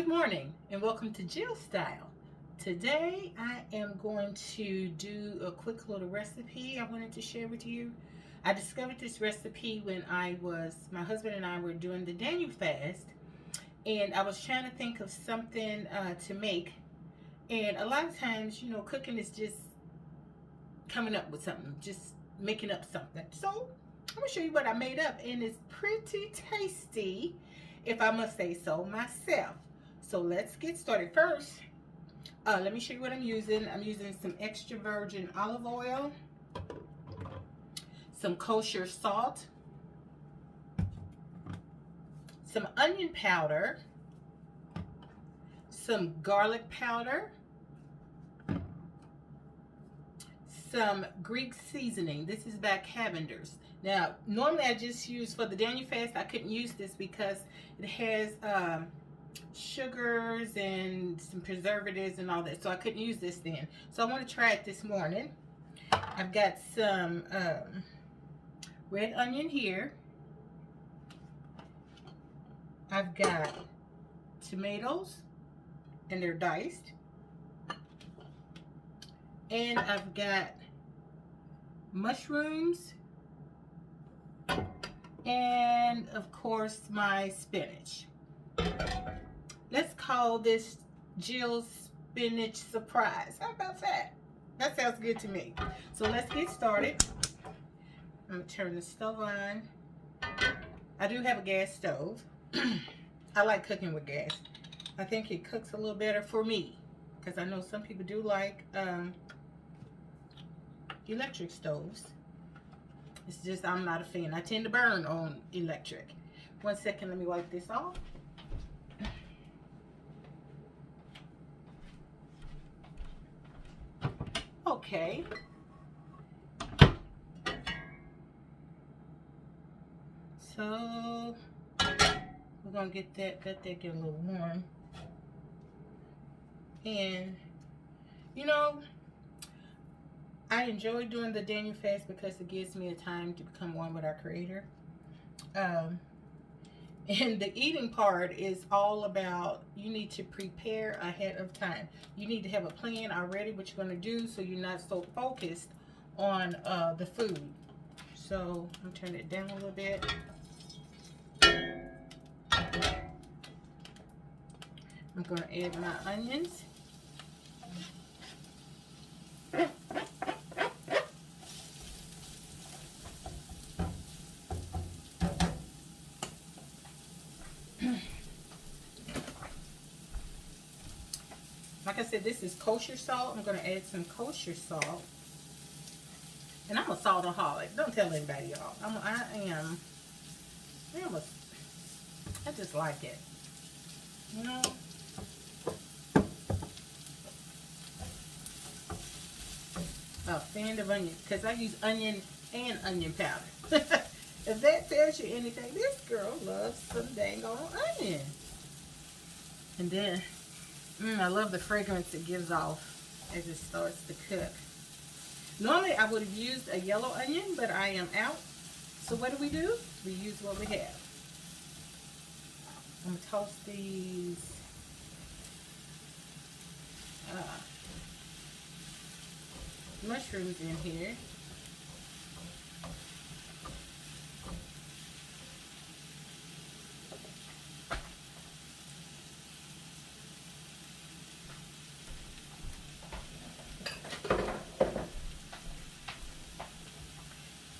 Good morning and welcome to Jill Style. Today I am going to do a quick little recipe I wanted to share with you. I discovered this recipe when my husband and I were doing the Daniel fast, and I was trying to think of something to make. And a lot of times, cooking is just coming up with something, just making up something. So I'm going to show you what I made up, and it's pretty tasty, if I must say so myself. So let's get started. First, let me show you what I'm using. I'm using some extra virgin olive oil, some kosher salt, some onion powder, some garlic powder, some Greek seasoning. This is by Cavender's. Now, normally I just use, for the Daniel fast, I couldn't use this because it has sugars and some preservatives and all that, so I couldn't use this then. So I want to try it this morning. I've got some red onion here. I've got tomatoes, and they're diced. And I've got mushrooms, and of course my spinach. Let's call this Jill's spinach surprise. How about that? That sounds good to me. So let's get started. I'm gonna turn the stove on. I do have a gas stove. I like cooking with gas. I think it cooks a little better for me, because I know some people do like electric stoves. It's just I'm not a fan. I tend to burn on electric. 1 second, let me wipe this off. Okay. So we're gonna get that, let that get a little warm. And I enjoy doing the Daniel fast because it gives me a time to become one with our Creator. And the eating part is all about, you need to prepare ahead of time. You need to have a plan already what you're going to do, so you're not so focused on the food. So I'm turning it down a little bit. I'm going to add my onions. Like I said, this is kosher salt. I'm going to add some kosher salt. And I'm a saltaholic. Don't tell anybody, y'all. I just like it. A fan of onion, because I use onion and onion powder. If that tells you anything, this girl loves some dang on onion. And then I love the fragrance it gives off as it starts to cook. Normally I would have used a yellow onion, but I am out. So what do? We use what we have. I'm going to toss these mushrooms in here.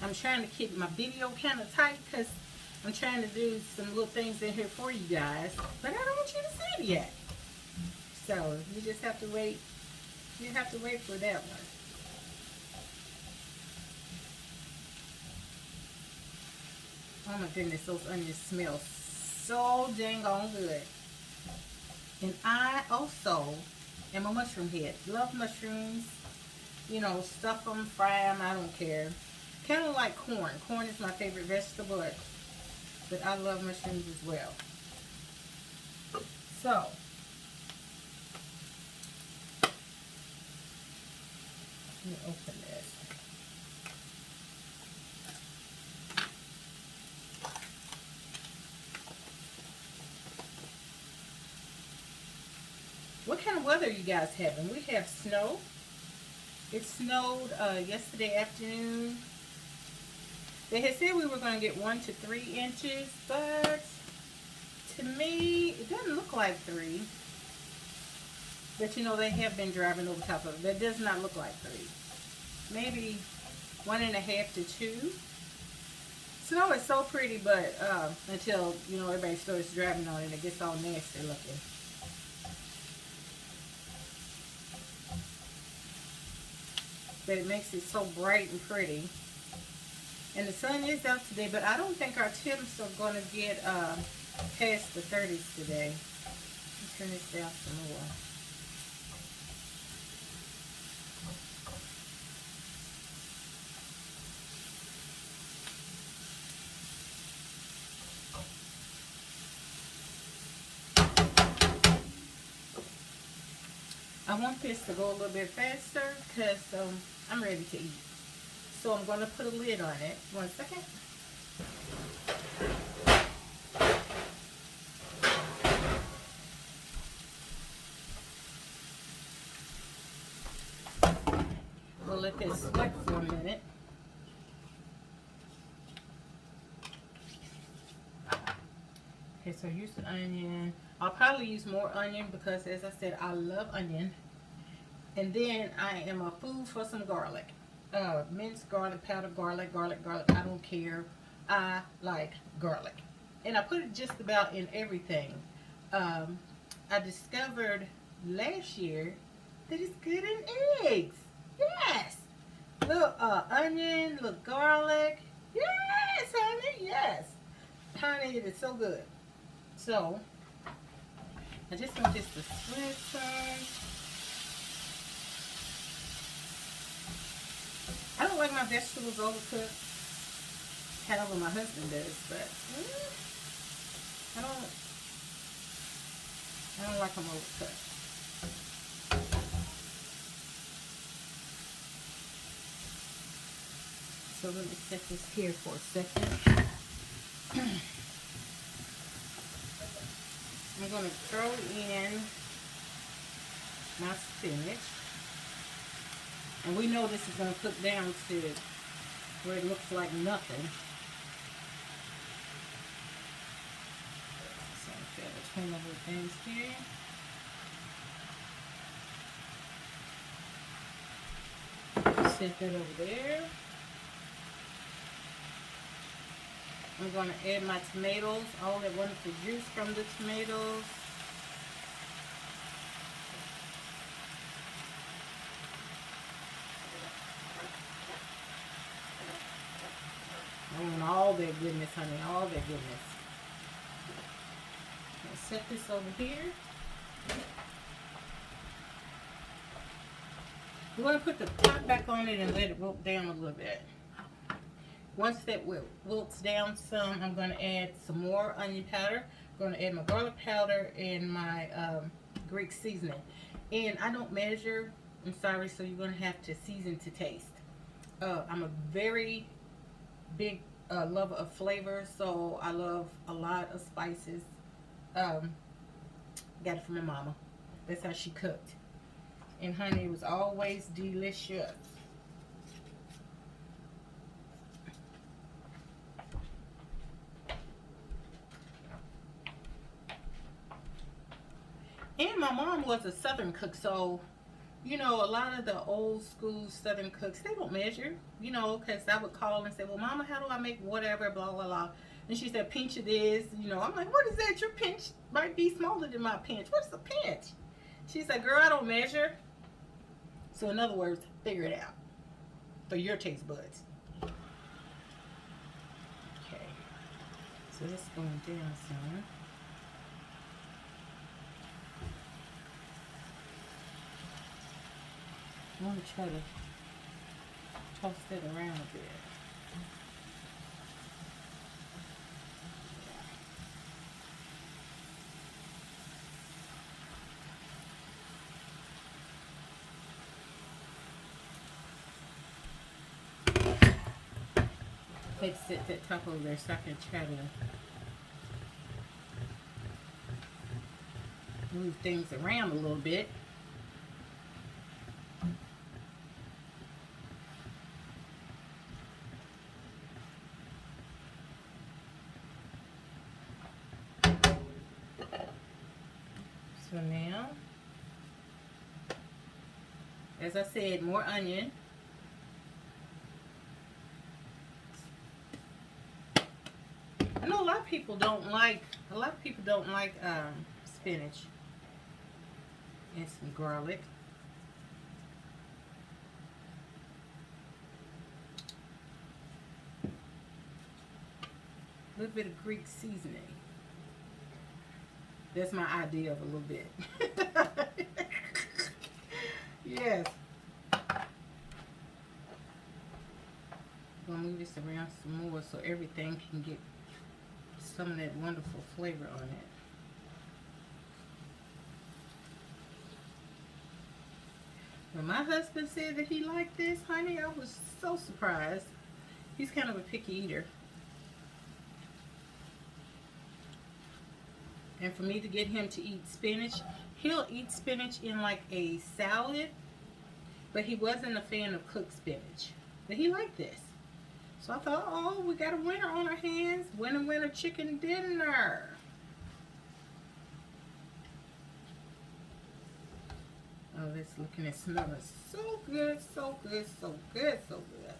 I'm trying to keep my video kind of tight because I'm trying to do some little things in here for you guys, but I don't want you to see it yet. So you just have to wait. You have to wait for that one. Oh my goodness, those onions smell so dang on good. And I also am a mushroom head. Love mushrooms. Stuff them, fry them, I don't care. Kind of like corn. Corn is my favorite vegetable, but I love mushrooms as well. So, let me open this. kind of weather you guys having? We have snow. It snowed yesterday afternoon. They had said we were going to get 1 to 3 inches, but to me, it doesn't look like 3. But you know, they have been driving over top of it. That does not look like 3. Maybe 1.5 to 2. Snow is so pretty, but until, you know, everybody starts driving on it, it gets all nasty looking. But it makes it so bright and pretty. And the sun is out today, but I don't think our temps are going to get past the 30s today. Let's turn this down some more. I want this to go a little bit faster because I'm ready to eat. So I'm going to put a lid on it. 1 second. We'll let this sweat for a minute. Okay, so use the onion. I'll probably use more onion because, as I said, I love onion. And then I am a fool for some garlic. Minced garlic, powdered garlic, garlic. I don't care. I like garlic. And I put it just about in everything. I discovered last year that it's good in eggs. Yes. Little onion, little garlic. Yes, honey, yes. Honey, it is so good. So, I just want this to sweat some. I don't like my vegetables overcooked. However, my husband does, but I don't like them overcooked. So let me set this here for a second. I'm going to throw in my spinach. And we know this is going to cook down to where it looks like nothing. So I'm going to turn over things here. Set that over there. I'm going to add my tomatoes, all that wonderful juice from the tomatoes. I want all that goodness, honey, all that goodness. I'll set this over here. We're going to put the top back on it and let it wilt down a little bit. Once that wilts down some, I'm going to add some more onion powder. I'm going to add my garlic powder and my Greek seasoning. And I don't measure, I'm sorry, so you're going to have to season to taste. I'm a very big lover of flavor, so I love a lot of spices. Got it from my mama. That's how she cooked. And honey, it was always delicious. And my mom was a Southern cook, so, you know, a lot of the old school Southern cooks, they don't measure, you know, because I would call and say, well, Mama, how do I make whatever, blah, blah, blah. And she said, pinch of this, you know. I'm like, what is that? Your pinch might be smaller than my pinch. What's a pinch? She said, girl, I don't measure. So in other words, figure it out for your taste buds. Okay, so this is going down some. I want to try to toss that around a bit. Let's set that top over there so I can try to move things around a little bit. So now, as I said, more onion. I know a lot of people don't like spinach, and some garlic. A little bit of Greek seasoning. That's my idea of a little bit. Yes. I'm gonna move this around some more so everything can get some of that wonderful flavor on it. When my husband said that he liked this, honey, I was so surprised. He's kind of a picky eater. And for me to get him to eat spinach, he'll eat spinach in like a salad, but he wasn't a fan of cooked spinach. But he liked this. So I thought, oh, we got a winner on our hands. Winner, winner, chicken dinner. Oh, it's looking and smelling so good, so good, so good, so good.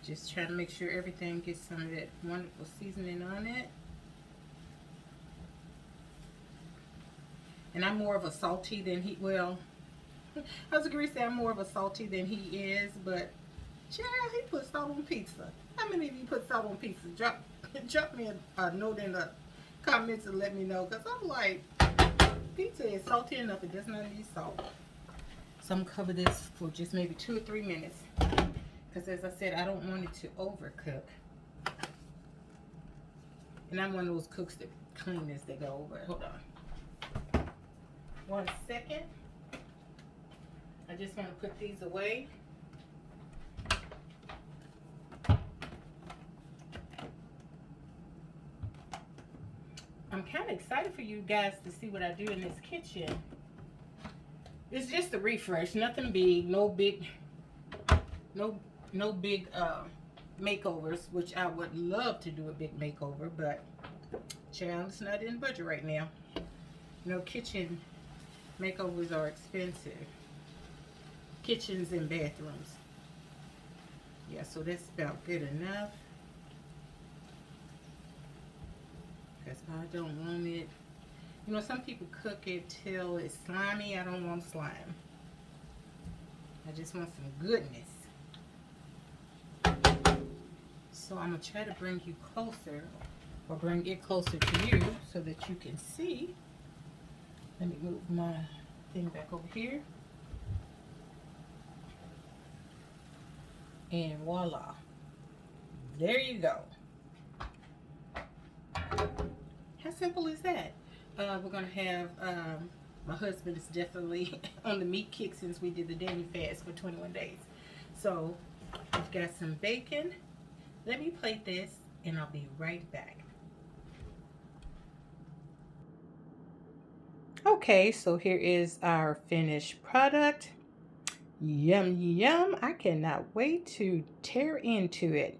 Just trying to make sure everything gets some of that wonderful seasoning on it. And I'm more of a salty than he, well, I was going to say I'm more of a salty than he is, but child, he puts salt on pizza. How many of you put salt on pizza? Drop me a note in the comments and let me know, because I'm like, pizza is salty enough, it does not need salt. So I'm going to cover this for just maybe 2 or 3 minutes, because as I said, I don't want it to overcook. And I'm one of those cooks that clean as they go over. Hold on. 1 second. I just want to put these away. I'm kind of excited for you guys to see what I do in this kitchen. It's just a refresh, nothing big, no big makeovers, which I would love to do a big makeover, but child, it's not in the budget right now. No, kitchen makeovers are expensive. Kitchens and bathrooms. Yeah, so that's about good enough. Because I don't want it. You know, some people cook it till it's slimy. I don't want slime. I just want some goodness. So I'm going to try to bring you closer, or bring it closer to you so that you can see. Let me move my thing back over here. And voila. There you go. How simple is that? We're going to have, my husband is definitely on the meat kick since we did the Daniel fast for 21 days. So, we've got some bacon. Let me plate this and I'll be right back. Okay, so here is our finished product. Yum, yum. I cannot wait to tear into it.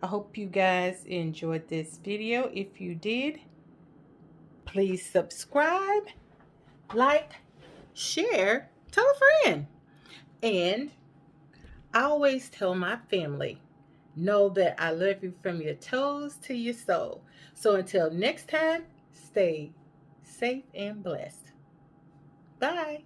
I hope you guys enjoyed this video. If you did, please subscribe, like, share, tell a friend. And I always tell my family, know that I love you from your toes to your soul. So until next time, stay safe and blessed. Bye.